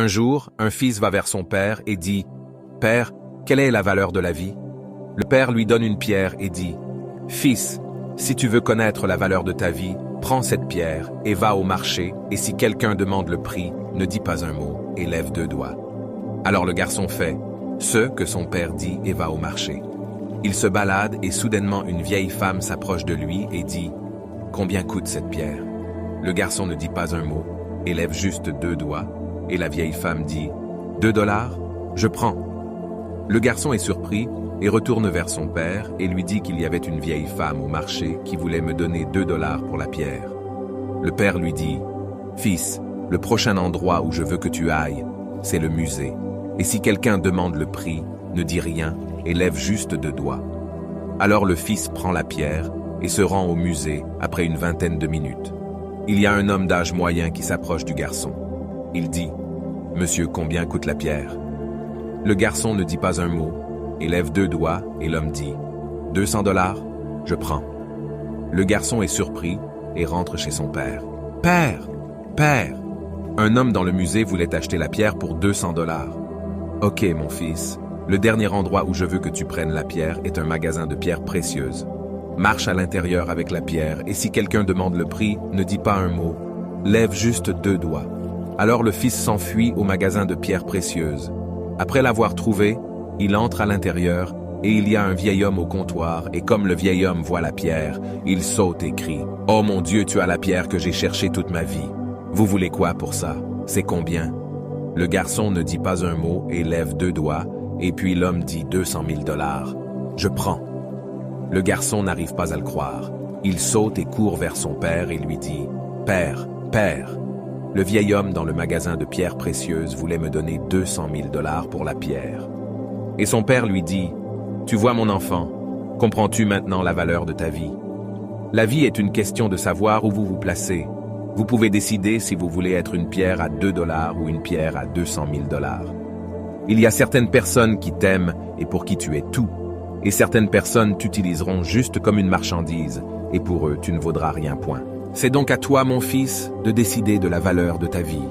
Un jour, un fils va vers son père et dit « Père, quelle est la valeur de la vie ?» Le père lui donne une pierre et dit « Fils, si tu veux connaître la valeur de ta vie, prends cette pierre et va au marché, et si quelqu'un demande le prix, ne dis pas un mot et lève 2 doigts. » Alors le garçon fait ce que son père dit et va au marché. Il se balade et soudainement une vieille femme s'approche de lui et dit « Combien coûte cette pierre ?» Le garçon ne dit pas un mot et lève juste 2 doigts, et la vieille femme dit « 2 dollars, je prends. » Le garçon est surpris et retourne vers son père et lui dit qu'il y avait une vieille femme au marché qui voulait me donner 2 dollars pour la pierre. Le père lui dit « Fils, le prochain endroit où je veux que tu ailles, c'est le musée. Et si quelqu'un demande le prix, ne dis rien et lève juste 2 doigts. » Alors le fils prend la pierre et se rend au musée après une vingtaine de minutes. Il y a un homme d'âge moyen qui s'approche du garçon. Il dit « Monsieur, combien coûte la pierre ?» Le garçon ne dit pas un mot et lève 2 doigts et l'homme dit « 200 dollars, je prends. » Le garçon est surpris et rentre chez son père. « Père, père, un homme dans le musée voulait acheter la pierre pour 200 dollars. » « Ok, mon fils, le dernier endroit où je veux que tu prennes la pierre est un magasin de pierres précieuses. Marche à l'intérieur avec la pierre et si quelqu'un demande le prix, ne dis pas un mot. Lève juste 2 doigts. » Alors le fils s'enfuit au magasin de pierres précieuses. Après l'avoir trouvé, il entre à l'intérieur et il y a un vieil homme au comptoir et comme le vieil homme voit la pierre, il saute et crie « Oh mon Dieu, tu as la pierre que j'ai cherchée toute ma vie. Vous voulez quoi pour ça? C'est combien? » Le garçon ne dit pas un mot et lève 2 doigts et puis l'homme dit 200 000 dollars. « Je prends. » Le garçon n'arrive pas à le croire. Il saute et court vers son père et lui dit « Père, père, le vieil homme dans le magasin de pierres précieuses voulait me donner 200 000 dollars pour la pierre. » Et son père lui dit « Tu vois mon enfant, comprends-tu maintenant la valeur de ta vie? La vie est une question de savoir où vous vous placez. Vous pouvez décider si vous voulez être une pierre à 2 dollars ou une pierre à 200 000 dollars. Il y a certaines personnes qui t'aiment et pour qui tu es tout, et certaines personnes t'utiliseront juste comme une marchandise, et pour eux tu ne vaudras rien point. C'est donc à toi, mon fils, de décider de la valeur de ta vie.